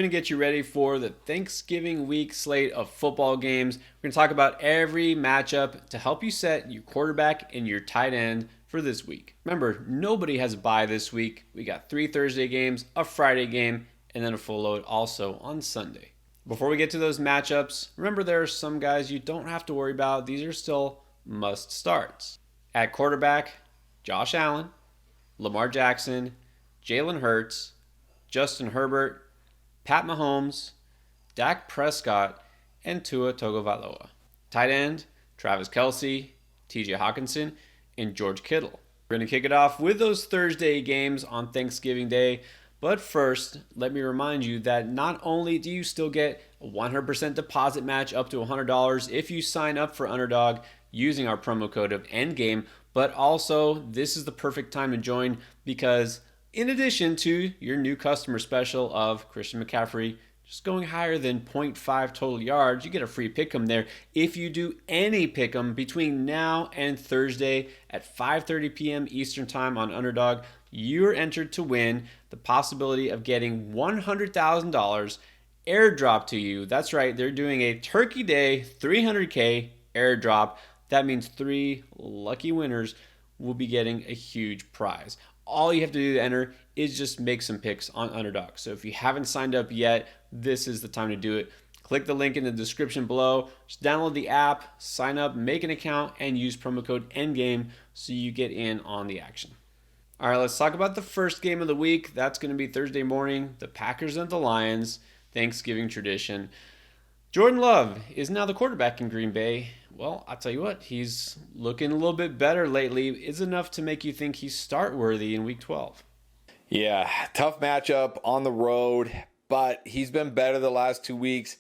We're going to get you ready for the Thanksgiving week slate of football games. We're going to talk about every matchup to help you set your quarterback and your tight end for this week. Remember, nobody has a bye this week. We got 3 Thursday games, a Friday game, and then a full load also on Sunday. Before we get to those matchups, remember there are some guys you don't have to worry about. These are still must starts. At quarterback, Josh Allen, Lamar Jackson, Jalen Hurts, Justin Herbert, Pat Mahomes, Dak Prescott, and Tua Tagovailoa. Tight end, Travis Kelce, TJ Hawkinson, and George Kittle. We're going to kick it off with those Thursday games on Thanksgiving Day. But first, let me remind you that not only do you still get a 100% deposit match up to $100 if you sign up for Underdog using our promo code of ENDGAME, but also this is the perfect time to join because in addition to your new customer special of Christian McCaffrey just going higher than zero point 0.5 total yards, you get a free pick'em there. If you do any pick'em between now and Thursday at 5:30 p.m. Eastern Time on Underdog, you're entered to win the possibility of getting $100,000 airdrop to you. That's right, they're doing a Turkey Day 300K airdrop. That means 3 lucky winners will be getting a huge prize. All you have to do to enter is just make some picks on Underdog. So if you haven't signed up yet, this is the time to do it. Click the link in the description below. Just download the app, sign up, make an account, and use promo code ENDGAME so you get in on the action. All right, let's talk about the first game of the week. That's going to be Thursday morning, the Packers and the Lions, Thanksgiving tradition. Jordan Love is now the quarterback in Green Bay. Well, I'll tell you what, he's looking a little bit better lately. It's enough to make you think he's start worthy in week 12. Yeah, tough matchup on the road, but he's been better the last 2 weeks.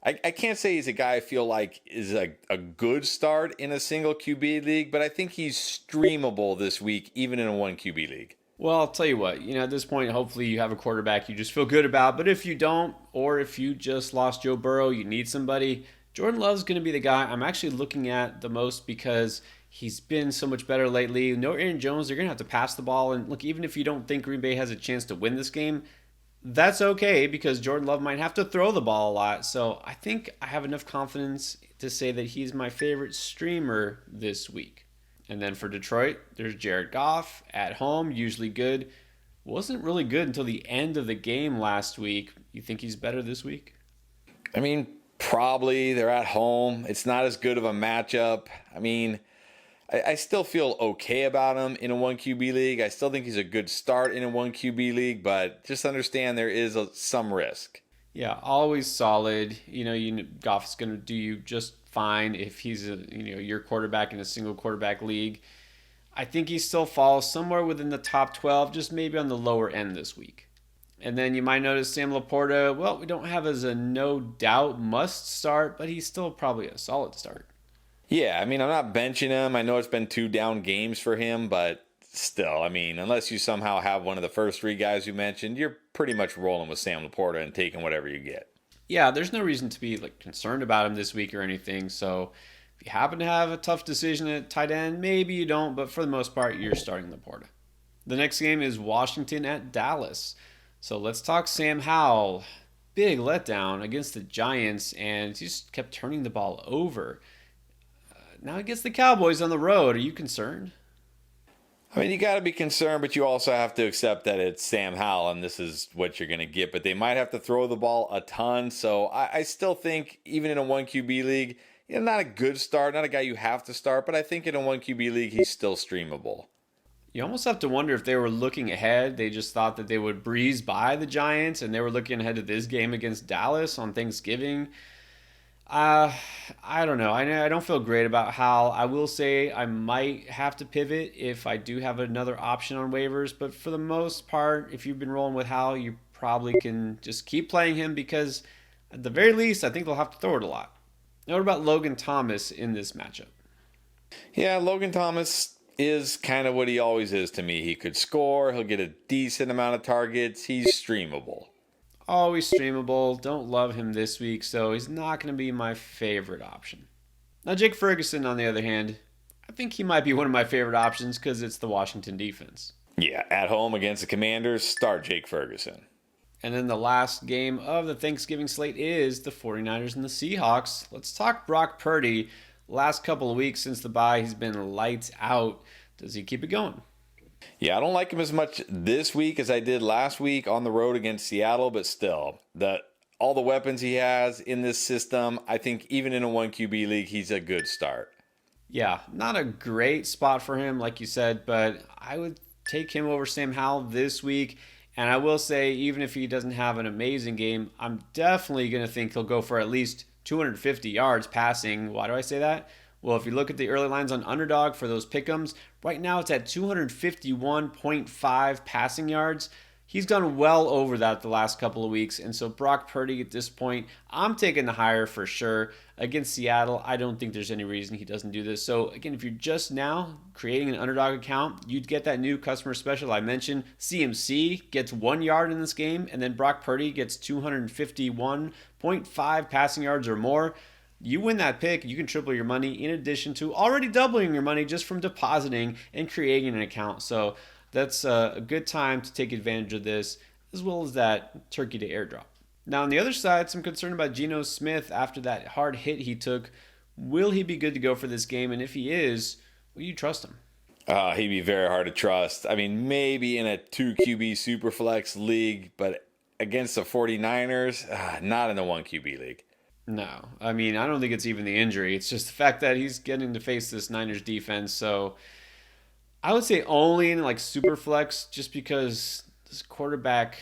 I can't say he's a guy I feel like is a good start in a single QB league, but I think he's streamable this week, even in a 1 QB league. Well, I'll tell you what, at this point, hopefully you have a quarterback you just feel good about. But if you don't, or if you just lost Joe Burrow, you need somebody, Jordan Love's going to be the guy I'm actually looking at the most because he's been so much better lately. No Aaron Jones, they're going to have to pass the ball. And look, even if you don't think Green Bay has a chance to win this game, that's okay because Jordan Love might have to throw the ball a lot. So I think I have enough confidence to say that he's my favorite streamer this week. And then for Detroit, there's Jared Goff at home, usually good. Wasn't really good until the end of the game last week. You think he's better this week? I mean, probably. They're at home. It's not as good of a matchup. I mean, I still feel okay about him in a 1 QB league. I still think he's a good start in a 1 QB league, but just understand there is some risk. Yeah, always solid. Goff's going to do you just fine if he's your quarterback in a single quarterback league. I think he still falls somewhere within the top 12, just maybe on the lower end this week. And then you might notice Sam Laporta, well, we don't have as a no doubt must start, but he's still probably a solid start. Yeah, I mean, I'm not benching him. I know it's been 2 down games for him, but still, I mean, unless you somehow have one of the first 3 guys you mentioned, you're pretty much rolling with Sam Laporta and taking whatever you get. Yeah, there's no reason to be concerned about him this week or anything. So if you happen to have a tough decision at tight end, maybe you don't, but for the most part, you're starting Laporta. The next game is Washington at Dallas. So let's talk Sam Howell. Big letdown against the Giants, and he just kept turning the ball over. Now he gets the Cowboys on the road. Are you concerned? I mean, you got to be concerned, but you also have to accept that it's Sam Howell, and this is what you're going to get. But they might have to throw the ball a ton. So I still think, even in a 1 QB league, not a good start, not a guy you have to start. But I think in a 1 QB league, he's still streamable. You almost have to wonder if they were looking ahead. They just thought that they would breeze by the Giants, and they were looking ahead to this game against Dallas on Thanksgiving. I don't know. I don't feel great about Hal. I will say I might have to pivot if I do have another option on waivers. But for the most part, if you've been rolling with Hal, you probably can just keep playing him because at the very least, I think they'll have to throw it a lot. Now, what about Logan Thomas in this matchup? Yeah, Logan Thomas is kind of what he always is to me. He could score. He'll get a decent amount of targets. He's streamable. Always streamable. Don't love him this week, so he's not going to be my favorite option. Now, Jake Ferguson, on the other hand, I think he might be one of my favorite options because it's the Washington defense. Yeah, at home against the Commanders, start Jake Ferguson. And then the last game of the Thanksgiving slate is the 49ers and the Seahawks. Let's talk Brock Purdy. Last couple of weeks since the bye, he's been lights out. Does he keep it going? Yeah, I don't like him as much this week as I did last week on the road against Seattle, but still, all the weapons he has in this system, I think even in a 1 QB league, he's a good start. Yeah, not a great spot for him, like you said, but I would take him over Sam Howell this week. And I will say, even if he doesn't have an amazing game, I'm definitely going to think he'll go for at least 250 yards passing. Why do I say that? Well, if you look at the early lines on Underdog for those pick'ems, right now it's at 251.5 passing yards. He's gone well over that the last couple of weeks. And so Brock Purdy at this point, I'm taking the higher for sure. Against Seattle, I don't think there's any reason he doesn't do this. So again, if you're just now creating an Underdog account, you'd get that new customer special I mentioned. CMC gets 1 yard in this game, and then Brock Purdy gets 251.5 passing yards or more. You win that pick, you can triple your money in addition to already doubling your money just from depositing and creating an account. So that's a good time to take advantage of this, as well as that Turkey Day airdrop. Now, on the other side, some concern about Geno Smith after that hard hit he took. Will he be good to go for this game? And if he is, will you trust him? He'd be very hard to trust. I mean, maybe in a 2 QB Superflex league, but against the 49ers, not in the 1 QB league. No. I mean, I don't think it's even the injury. It's just the fact that he's getting to face this Niners defense. So I would say only in like Superflex, just because this quarterback,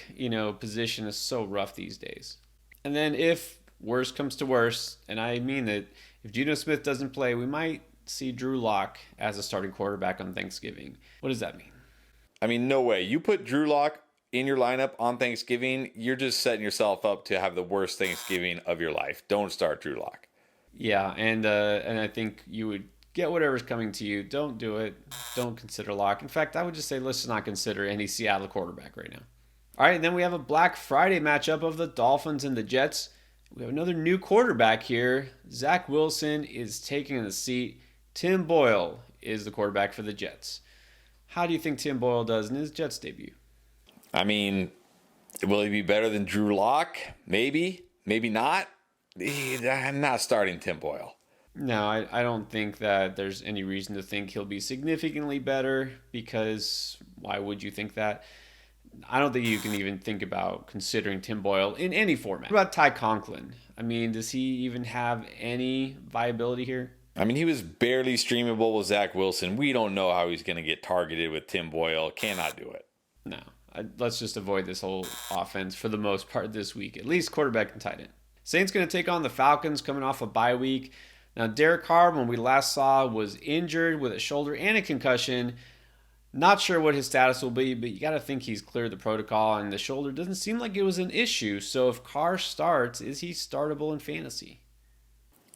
position is so rough these days. And then if worse comes to worse, and I mean that if Geno Smith doesn't play, we might see Drew Lock as a starting quarterback on Thanksgiving. What does that mean? I mean, no way. You put Drew Lock in your lineup on Thanksgiving, you're just setting yourself up to have the worst Thanksgiving of your life. Don't start Drew Lock. Yeah, and I think you would get whatever's coming to you. Don't do it. Don't consider Lock. In fact, I would just say let's just not consider any Seattle quarterback right now. All right, and then we have a Black Friday matchup of the Dolphins and the Jets. We have another new quarterback here. Zach Wilson is taking the seat. Tim Boyle is the quarterback for the Jets. How do you think Tim Boyle does in his Jets debut? I mean, will he be better than Drew Lock? Maybe. Maybe not. I'm not starting Tim Boyle. No, I don't think that there's any reason to think he'll be significantly better, because why would you think that? I don't think you can even think about considering Tim Boyle in any format. What about Ty Conklin? I mean, does he even have any viability here? I mean, he was barely streamable with Zach Wilson. We don't know how he's going to get targeted with Tim Boyle. Cannot do it. No. Let's just avoid this whole offense for the most part this week, at least quarterback and tight end. Saints going to take on the Falcons coming off a bye week. Now, Derek Carr, when we last saw, was injured with a shoulder and a concussion. Not sure what his status will be, but you got to think he's cleared the protocol, and the shoulder doesn't seem like it was an issue. So if Carr starts, is he startable in fantasy?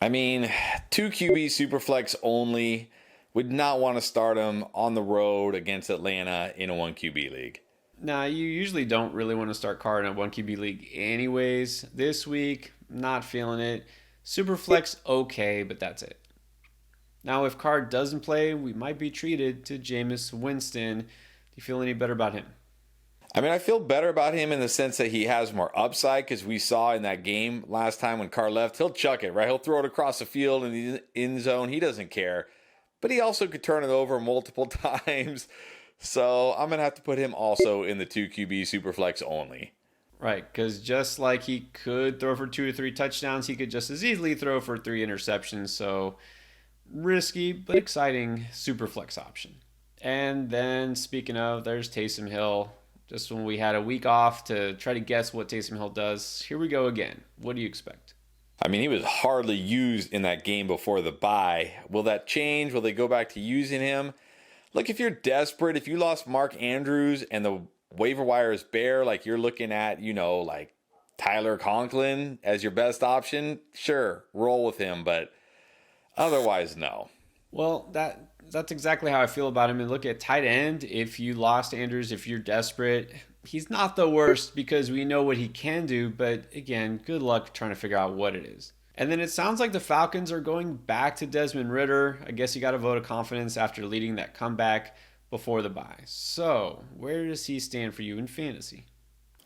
I mean, 2 QB Superflex only. Would not want to start him on the road against Atlanta in a 1 QB league. Now, you usually don't really want to start Carr in a 1 QB league anyways. This week, not feeling it. Superflex, okay, but that's it. Now, if Carr doesn't play, we might be treated to Jameis Winston. Do you feel any better about him? I mean, I feel better about him in the sense that he has more upside, because we saw in that game last time when Carr left, he'll chuck it, right? He'll throw it across the field in the end zone. He doesn't care. But he also could turn it over multiple times. So I'm going to have to put him also in the 2 QB Superflex only. Right, because just like he could throw for 2 to 3 touchdowns, he could just as easily throw for 3 interceptions. So risky, but exciting Superflex option. And then speaking of, there's Taysom Hill. Just when we had a week off to try to guess what Taysom Hill does, here we go again. What do you expect? I mean, he was hardly used in that game before the bye. Will that change? Will they go back to using him? Look, if you're desperate, if you lost Mark Andrews and the waiver wire is bare, like you're looking at, like Tyler Conklin as your best option, sure, roll with him, but otherwise, no. Well, that's exactly how I feel about him. And look at tight end. If you lost Andrews, if you're desperate, he's not the worst because we know what he can do. But again, good luck trying to figure out what it is. And then it sounds like the Falcons are going back to Desmond Ridder. I guess he got a vote of confidence after leading that comeback before the bye. So where does he stand for you in fantasy?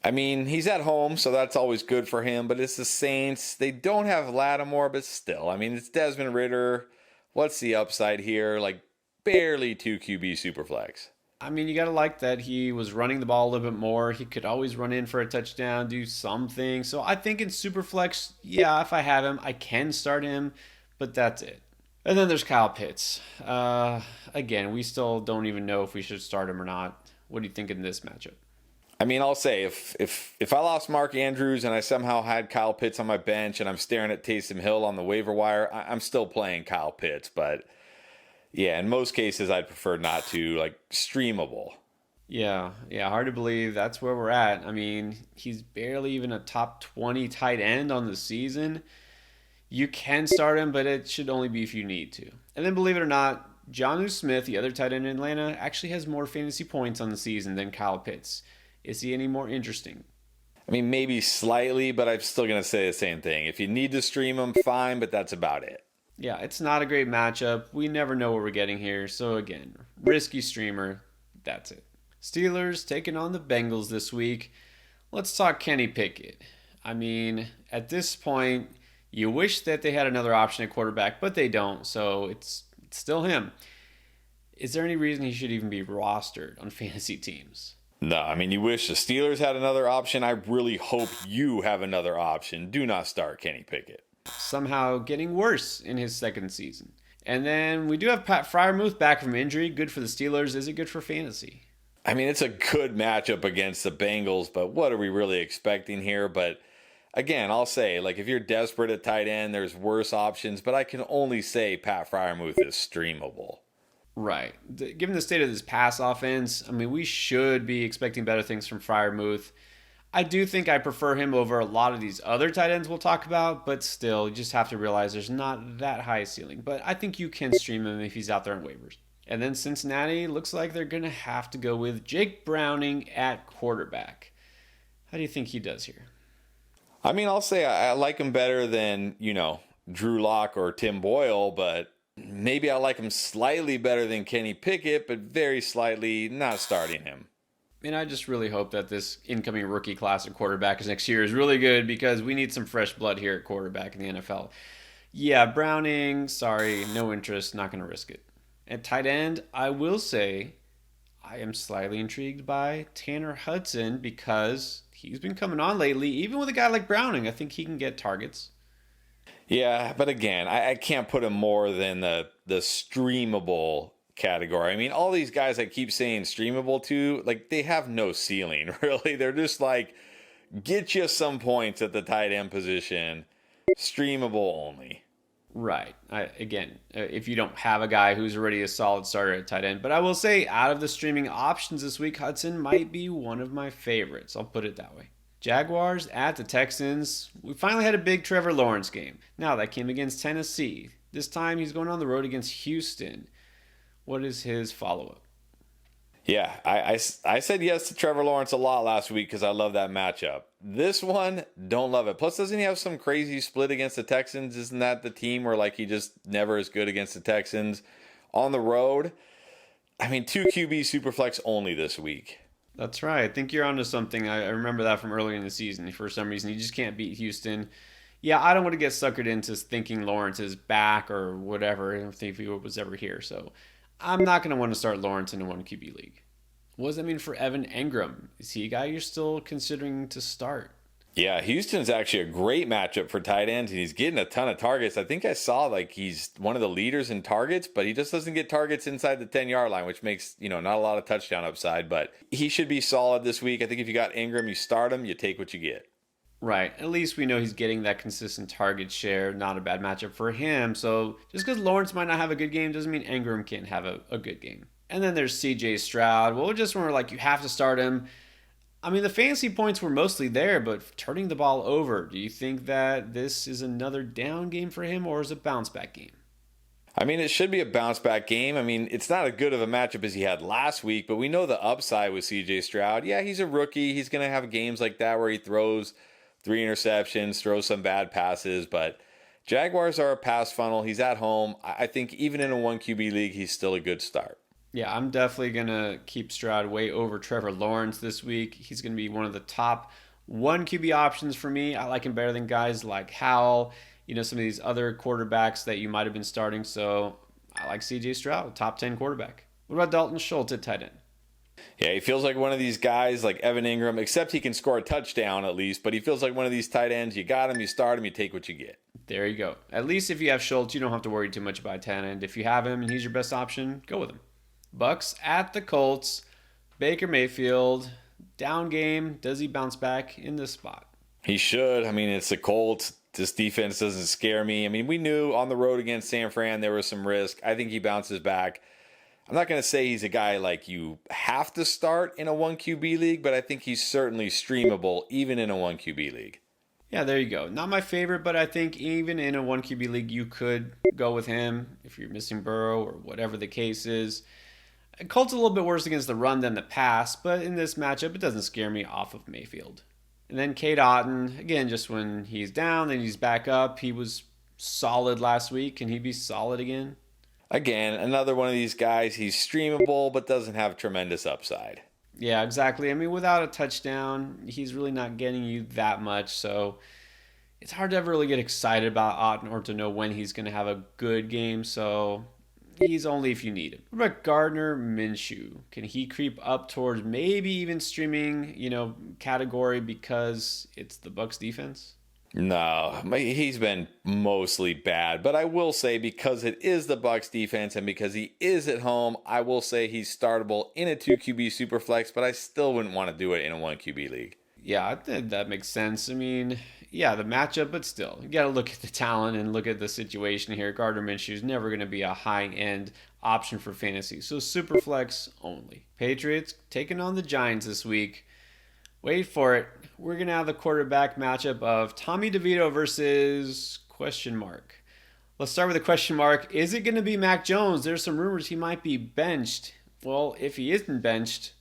I mean, he's at home, so that's always good for him, but it's the Saints. They don't have Lattimore, but still. I mean, it's Desmond Ridder. What's the upside here? Like, barely 2 QB Superflex. I mean, you got to like that he was running the ball a little bit more. He could always run in for a touchdown, do something. So I think in Superflex, yeah, if I have him, I can start him, but that's it. And then there's Kyle Pitts. Again, we still don't even know if we should start him or not. What do you think in this matchup? I mean, I'll say if I lost Mark Andrews and I somehow had Kyle Pitts on my bench and I'm staring at Taysom Hill on the waiver wire, I'm still playing Kyle Pitts. But yeah, in most cases, I'd prefer not to, like, streamable. Yeah, hard to believe that's where we're at. I mean, he's barely even a top 20 tight end on the season. You can start him, but it should only be if you need to. And then, believe it or not, Jonnu Smith, the other tight end in Atlanta, actually has more fantasy points on the season than Kyle Pitts. Is he any more interesting? I mean, maybe slightly, but I'm still going to say the same thing. If you need to stream him, fine, but that's about it. Yeah, it's not a great matchup. We never know what we're getting here. So again, risky streamer. That's it. Steelers taking on the Bengals this week. Let's talk Kenny Pickett. I mean, at this point, you wish that they had another option at quarterback, but they don't. So it's still him. Is there any reason he should even be rostered on fantasy teams? No, I mean, you wish the Steelers had another option. I really hope you have another option. Do not start Kenny Pickett. Somehow getting worse in his second season. And then we do have Pat Freiermuth back from injury. Good for the Steelers. Is it good for fantasy? I mean, it's a good matchup against the Bengals, but what are we really expecting here? But again, I'll say, like, if you're desperate at tight end, there's worse options, but I can only say Pat Freiermuth is streamable. Right. Given the state of this pass offense, I mean, we should be expecting better things from Freiermuth. I do think I prefer him over a lot of these other tight ends we'll talk about, but still, you just have to realize there's not that high ceiling. But I think you can stream him if he's out there on waivers. And then Cincinnati looks like they're going to have to go with Jake Browning at quarterback. How do you think he does here? I mean, I'll say I like him better than, Drew Lock or Tim Boyle, but maybe I like him slightly better than Kenny Pickett, but very slightly not starting him. And I just really hope that this incoming rookie class of quarterback next year is really good because we need some fresh blood here at quarterback in the NFL. Yeah, Browning, sorry, no interest, not going to risk it. At tight end, I will say I am slightly intrigued by Tanner Hudson because he's been coming on lately. Even with a guy like Browning, I think he can get targets. Yeah, but again, I can't put him more than the streamable category. I mean, all these guys I keep saying streamable to, like, they have no ceiling, really. They're just like, get you some points at the tight end position, streamable only. Right. If you don't have a guy who's already a solid starter at tight end. But I will say, out of the streaming options this week, Hudson might be one of my favorites. I'll put it that way. Jaguars at the Texans. We finally had a big Trevor Lawrence game. Now, that came against Tennessee. This time, he's going on the road against Houston. What is his follow-up? Yeah, I said yes to Trevor Lawrence a lot last week because I love that matchup. This one, don't love it. Plus, doesn't he have some crazy split against the Texans? Isn't that the team where, like, he just never is good against the Texans? On the road, I mean, 2 QB Superflex only this week. That's right. I think you're onto something. I remember that from earlier in the season. For some reason, you just can't beat Houston. Yeah, I don't want to get suckered into thinking Lawrence is back or whatever. I don't think he was ever here. So I'm not going to want to start Lawrence in a 1 QB league. What does that mean for Evan Engram? Is he a guy you're still considering to start? Yeah, Houston's actually a great matchup for tight ends, and he's getting a ton of targets. I think I saw, like, he's one of the leaders in targets, but he just doesn't get targets inside the 10-yard line, which makes, not a lot of touchdown upside. But he should be solid this week. I think if you got Engram, you start him, you take what you get. Right. At least we know he's getting that consistent target share. Not a bad matchup for him. So just because Lawrence might not have a good game doesn't mean Engram can't have a good game. And then there's CJ Stroud. Well, just when we're like, you have to start him. I mean, the fantasy points were mostly there, but turning the ball over, do you think that this is another down game for him or is it a bounce back game? I mean, it should be a bounce back game. I mean, it's not as good of a matchup as he had last week, but we know the upside with CJ Stroud. Yeah, he's a rookie. He's going to have games like that where he throws 3 interceptions, throws some bad passes, but Jaguars are a pass funnel. He's at home. I think even in a 1 QB league, he's still a good start. Yeah, I'm definitely going to keep Stroud way over Trevor Lawrence this week. He's going to be one of the top one QB options for me. I like him better than guys like Howell, some of these other quarterbacks that you might have been starting. So I like CJ Stroud, top 10 quarterback. What about Dalton Schultz at tight end? Yeah, he feels like one of these guys like Evan Ingram, except he can score a touchdown at least, but he feels like one of these tight ends. You got him, you start him, you take what you get. There you go. At least if you have Schultz, you don't have to worry too much about tight end. If you have him and he's your best option, go with him. Bucks at the Colts. Baker Mayfield, down game. Does he bounce back in this spot? He should. I mean, it's the Colts. This defense doesn't scare me. I mean, we knew on the road against San Fran there was some risk. I think he bounces back. I'm not going to say he's a guy like you have to start in a 1 QB league, but I think he's certainly streamable even in a 1 QB league. Yeah, there you go. Not my favorite, but I think even in a 1 QB league, you could go with him if you're missing Burrow or whatever the case is. Colts a little bit worse against the run than the pass, but in this matchup, it doesn't scare me off of Mayfield. And then Cade Otton, again, just when he's down, then he's back up. He was solid last week. Can he be solid again? Again, another one of these guys, he's streamable, but doesn't have tremendous upside. Yeah, exactly. I mean, without a touchdown, he's really not getting you that much. So it's hard to ever really get excited about Otton or to know when he's going to have a good game. So he's only if you need him. What about Gardner Minshew? Can he creep up towards maybe even streaming, category because it's the Bucs defense? No, he's been mostly bad, but I will say because it is the Bucs defense and because he is at home, I will say he's startable in a 2 QB superflex, but I still wouldn't want to do it in a 1 QB league. Yeah, I think that makes sense. I mean, yeah, the matchup, but still, you got to look at the talent and look at the situation here. Gardner Minshew is never going to be a high-end option for fantasy, so superflex only. Patriots taking on the Giants this week. Wait for it. We're going to have the quarterback matchup of Tommy DeVito versus question mark. Let's start with a question mark. Is it going to be Mac Jones? There's some rumors he might be benched. Well, if he isn't benched,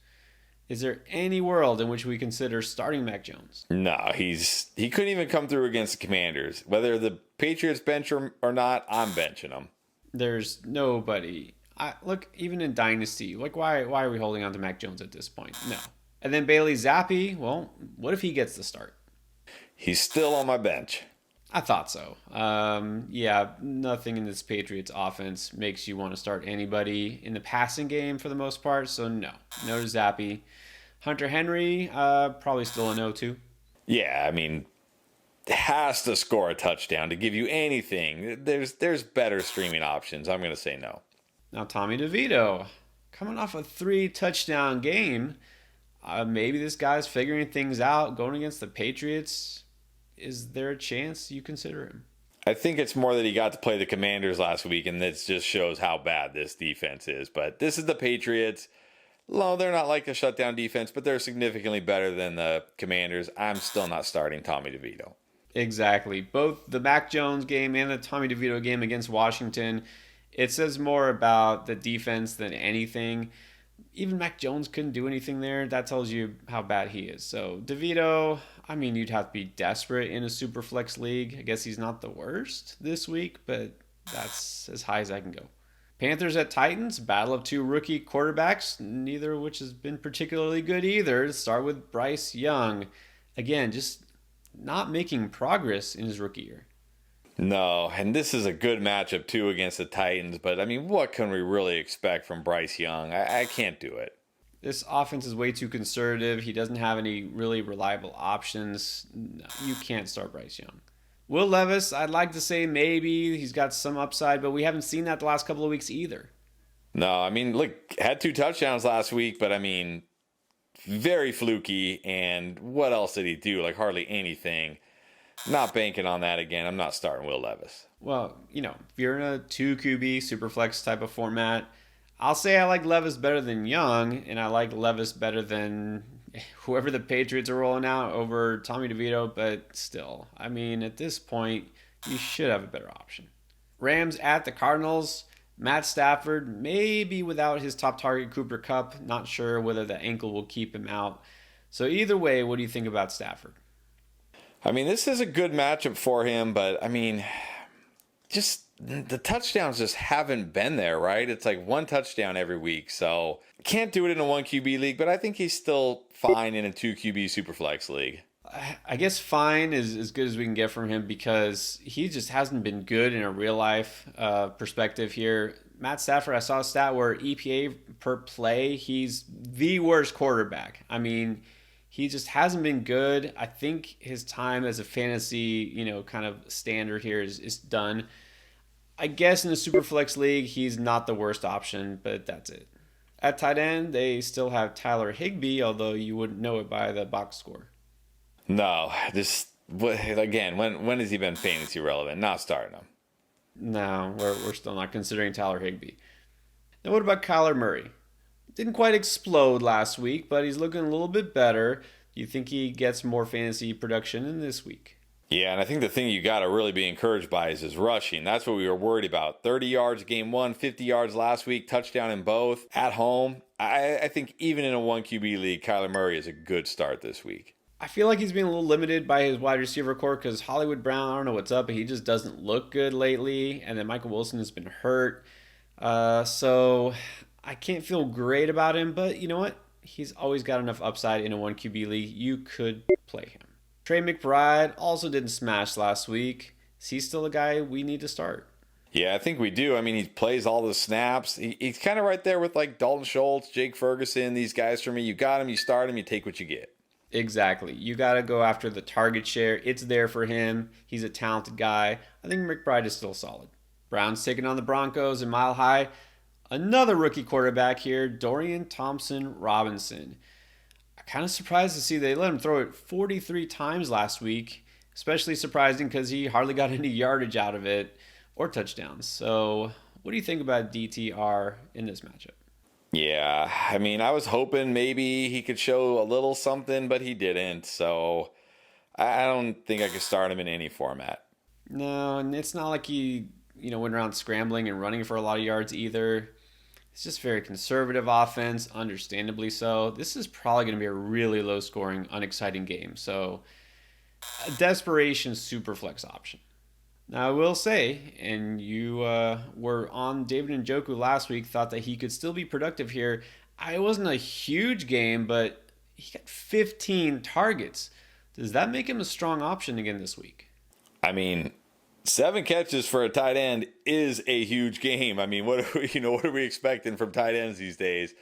is there any world in which we consider starting Mac Jones? No, he couldn't even come through against the Commanders. Whether the Patriots bench him or not, I'm benching him. There's nobody. Look, even in Dynasty, why are we holding on to Mac Jones at this point? No. And then Bailey Zappi, well, what if he gets the start? He's still on my bench. I thought so. Yeah, nothing in this Patriots offense makes you want to start anybody in the passing game for the most part. So no to Zappi. Hunter Henry, probably still a no too. Yeah, I mean, has to score a touchdown to give you anything. There's better streaming options. I'm going to say no. Now Tommy DeVito, coming off a 3-touchdown game. Maybe this guy's figuring things out going against the Patriots. Is there a chance you consider him? I think it's more that he got to play the Commanders last week, and this just shows how bad this defense is. But this is the Patriots. No, they're not like a shutdown defense, but they're significantly better than the Commanders. I'm still not starting Tommy DeVito. Exactly. Both the Mac Jones game and the Tommy DeVito game against Washington, it says more about the defense than anything. Even Mac Jones couldn't do anything there. That tells you how bad he is. So DeVito, I mean, you'd have to be desperate in a super flex league. I guess he's not the worst this week, but that's as high as I can go. Panthers at Titans, battle of 2 rookie quarterbacks, neither of which has been particularly good either. Let's start with Bryce Young. Again, just not making progress in his rookie year. No, and this is a good matchup too against the Titans, but I mean, what can we really expect from Bryce Young? I can't do it. This offense is way too conservative. He doesn't have any really reliable options. No, you can't start Bryce Young. Will Levis, I'd like to say maybe he's got some upside, but we haven't seen that the last couple of weeks either. No, I mean, look, had 2 touchdowns last week, but I mean, very fluky, and what else did he do? Like hardly anything. Not banking on that again. I'm not starting Will Levis. Well, if you're in a 2 QB superflex type of format, I'll say I like Levis better than Young, and I like Levis better than whoever the Patriots are rolling out over Tommy DeVito, but still, I mean, at this point, you should have a better option. Rams at the Cardinals. Matt Stafford, maybe without his top target, Cooper Kupp. Not sure whether the ankle will keep him out. So either way, what do you think about Stafford? I mean, this is a good matchup for him, but I mean, just the touchdowns just haven't been there, right? It's like one touchdown every week. So can't do it in a 1 QB league, but I think he's still fine in a 2 QB Superflex league. I guess fine is as good as we can get from him because he just hasn't been good in a real life perspective here. Matt Stafford, I saw a stat where EPA per play, he's the worst quarterback. I mean, he just hasn't been good. I think his time as a fantasy, kind of standard here is done. I guess in the Superflex league, he's not the worst option, but that's it. At tight end, they still have Tyler Higbee, although you wouldn't know it by the box score. No, again, when has he been fantasy relevant? Not starting him. No, we're still not considering Tyler Higbee. Now, what about Kyler Murray? Didn't quite explode last week, but he's looking a little bit better. Do you think he gets more fantasy production in this week? Yeah, and I think the thing you got to really be encouraged by is his rushing. That's what we were worried about. 30 yards game one, 50 yards last week, touchdown in both at home. I think even in a 1 QB league, Kyler Murray is a good start this week. I feel like he's being a little limited by his wide receiver core because Hollywood Brown, I don't know what's up, but he just doesn't look good lately. And then Michael Wilson has been hurt. So I can't feel great about him, but you know what? He's always got enough upside in a 1 QB league. You could play him. Trey McBride also didn't smash last week. Is he still a guy we need to start? Yeah, I think we do. I mean, he plays all the snaps. He's kind of right there with like Dalton Schultz, Jake Ferguson, these guys for me. You got him, you start him, you take what you get. Exactly. You got to go after the target share. It's there for him. He's a talented guy. I think McBride is still solid. Browns taking on the Broncos in Mile High. Another rookie quarterback here, Dorian Thompson-Robinson. I'm kind of surprised to see they let him throw it 43 times last week. Especially surprising because he hardly got any yardage out of it or touchdowns. So what do you think about DTR in this matchup? Yeah, I mean, I was hoping maybe he could show a little something, but he didn't. So I don't think I could start him in any format. No, and it's not like he, went around scrambling and running for a lot of yards either. It's just very conservative offense, understandably so. This is probably going to be a really low-scoring, unexciting game. So a desperation super flex option. Now, I will say, and you were on David Njoku last week, thought that he could still be productive here. It wasn't a huge game, but he got 15 targets. Does that make him a strong option again this week? I mean, 7 catches for a tight end is a huge game. I mean, what are we expecting from tight ends these days?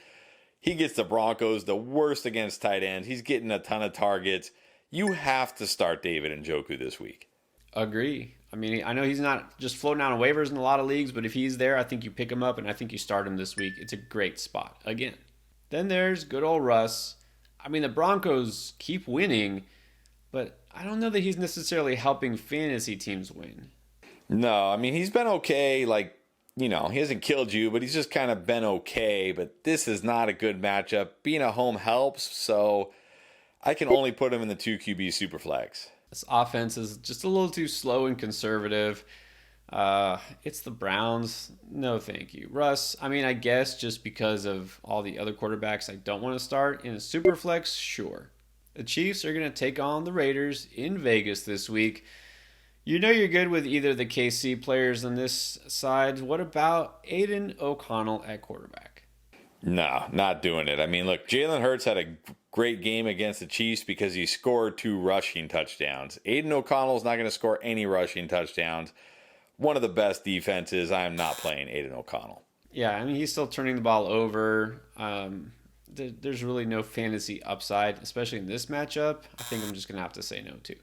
He gets the Broncos, the worst against tight ends. He's getting a ton of targets. You have to start David Njoku this week. Agree. I mean, I know he's not just floating out on waivers in a lot of leagues, but if he's there, I think you pick him up, and I think you start him this week. It's a great spot, again. Then there's good old Russ. I mean, the Broncos keep winning, but I don't know that he's necessarily helping fantasy teams win. No, I mean, he's been okay. He hasn't killed you, but he's just kind of been okay. But this is not a good matchup. Being at home helps, so I can only put him in the 2 QB Superflex. This offense is just a little too slow and conservative. It's the Browns. No, thank you. Russ, I mean, I guess just because of all the other quarterbacks I don't want to start in a super flex, sure. The Chiefs are going to take on the Raiders in Vegas this week. You know you're good with either the KC players on this side. What about Aiden O'Connell at quarterback? No, not doing it. I mean, look, Jalen Hurts had a great game against the Chiefs because he scored 2 rushing touchdowns. Aiden O'Connell's not going to score any rushing touchdowns. One of the best defenses. I am not playing Aiden O'Connell. Yeah, I mean, he's still turning the ball over. There's really no fantasy upside, especially in this matchup. I think I'm just going to have to say no to.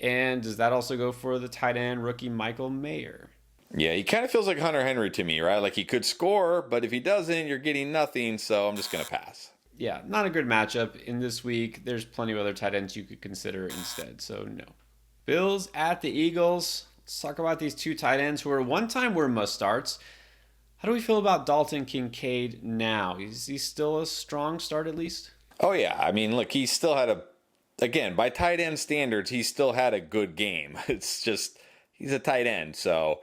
And does that also go for the tight end rookie Michael Mayer? Yeah, he kind of feels like Hunter Henry to me, right? Like he could score, but if he doesn't, you're getting nothing, so I'm just going to pass. Yeah, not a good matchup in this week. There's plenty of other tight ends you could consider instead, so no. Bills at the Eagles. Let's talk about these 2 tight ends who one time were must-starts. How do we feel about Dalton Kincaid now? Is he still a strong start at least? Oh, yeah. I mean, look, he still had again, by tight end standards, he still had a good game. It's just, he's a tight end, so...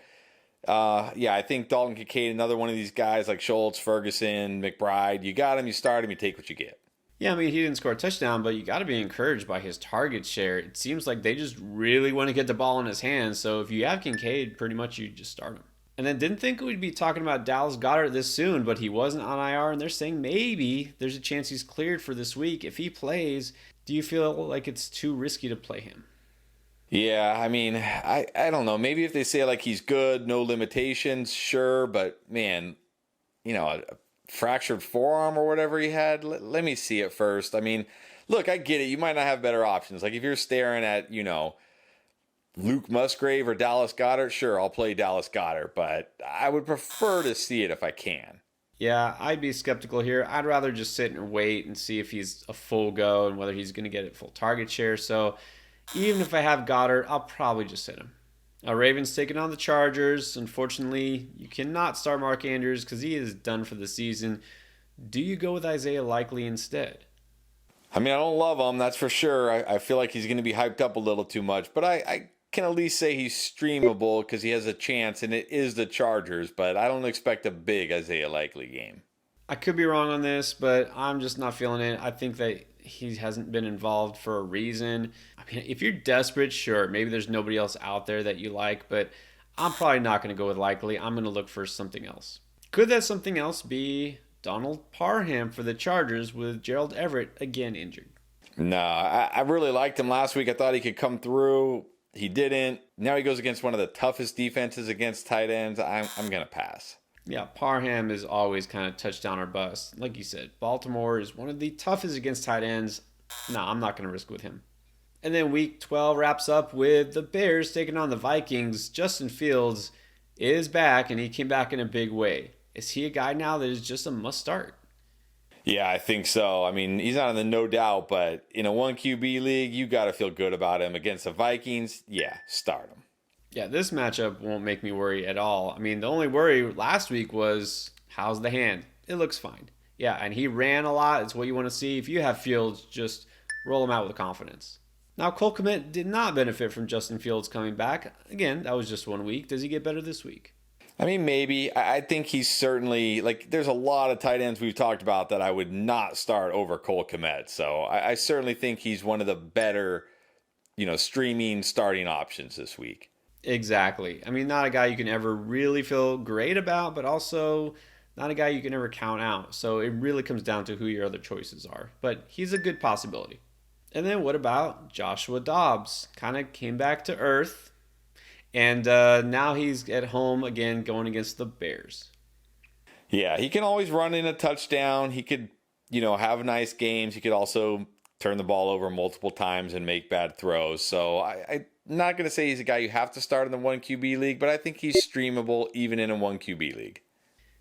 I think Dalton Kincaid, another one of these guys like Schultz, Ferguson, McBride, you got him, you start him, you take what you get. Yeah, I mean, he didn't score a touchdown, but you got to be encouraged by his target share. It seems like they just really want to get the ball in his hands. So if you have Kincaid, pretty much you just start him. And then didn't think we'd be talking about Dallas Goedert this soon, but he wasn't on IR, and they're saying maybe there's a chance he's cleared for this week. If he plays, do you feel like it's too risky to play him? Yeah, I mean, I don't know. Maybe if they say like he's good, no limitations, sure. But man, a fractured forearm or whatever he had, let me see it first. I mean, look, I get it. You might not have better options. Like if you're staring at, Luke Musgrave or Dallas Goedert, sure, I'll play Dallas Goedert. But I would prefer to see it if I can. Yeah, I'd be skeptical here. I'd rather just sit and wait and see if he's a full go and whether he's going to get a full target share. So even if I have Goddard, I'll probably just sit him. Ravens taking on the Chargers. Unfortunately, you cannot start Mark Andrews because he is done for the season. Do you go with Isaiah Likely instead? I mean, I don't love him, that's for sure. I feel like he's going to be hyped up a little too much, but I can at least say he's streamable because he has a chance, and it is the Chargers, but I don't expect a big Isaiah Likely game. I could be wrong on this, but I'm just not feeling it. I think that he hasn't been involved for a reason. I mean, if you're desperate, sure, maybe there's nobody else out there that you like, but I'm probably not going to go with Likely. I'm going to look for something else. Could that something else be Donald Parham for the Chargers with Gerald Everett again injured? No, I really liked him last week. I thought he could come through. He didn't. Now he goes against one of the toughest defenses against tight ends. I'm going to pass. Yeah, Parham is always kind of touchdown or bust. Like you said, Baltimore is one of the toughest against tight ends. No, I'm not going to risk with him. And then week 12 wraps up with the Bears taking on the Vikings. Justin Fields is back, and he came back in a big way. Is he a guy now that is just a must start? Yeah, I think so. I mean, he's not in the no doubt, but in a 1 QB league, you got to feel good about him. Against the Vikings, yeah, start him. Yeah, this matchup won't make me worry at all. I mean, the only worry last week was how's the hand? It looks fine. Yeah, and he ran a lot. It's what you want to see. If you have Fields, just roll him out with confidence. Now, Cole Kmet did not benefit from Justin Fields coming back. Again, that was just 1 week. Does he get better this week? I mean, maybe. I think he's certainly, there's a lot of tight ends we've talked about that I would not start over Cole Kmet. So I certainly think he's one of the better, streaming starting options this week. Exactly. I mean, not a guy you can ever really feel great about, but also not a guy you can ever count out. So it really comes down to who your other choices are. But he's a good possibility. And then what about Joshua Dobbs? Kind of came back to earth. And now he's at home again going against the Bears. Yeah, he can always run in a touchdown. He could, have nice games. He could also turn the ball over multiple times and make bad throws. So I'm not going to say he's a guy you have to start in the 1 QB league, but I think he's streamable even in a 1 QB league.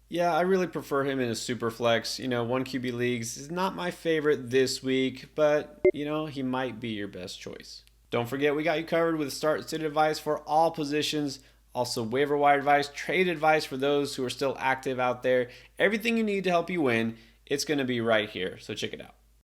Yeah, I really prefer him in a super flex. 1 QB leagues is not my favorite this week, but, he might be your best choice. Don't forget, we got you covered with start sit advice for all positions. Also, waiver wire advice, trade advice for those who are still active out there. Everything you need to help you win, it's going to be right here. So check it out.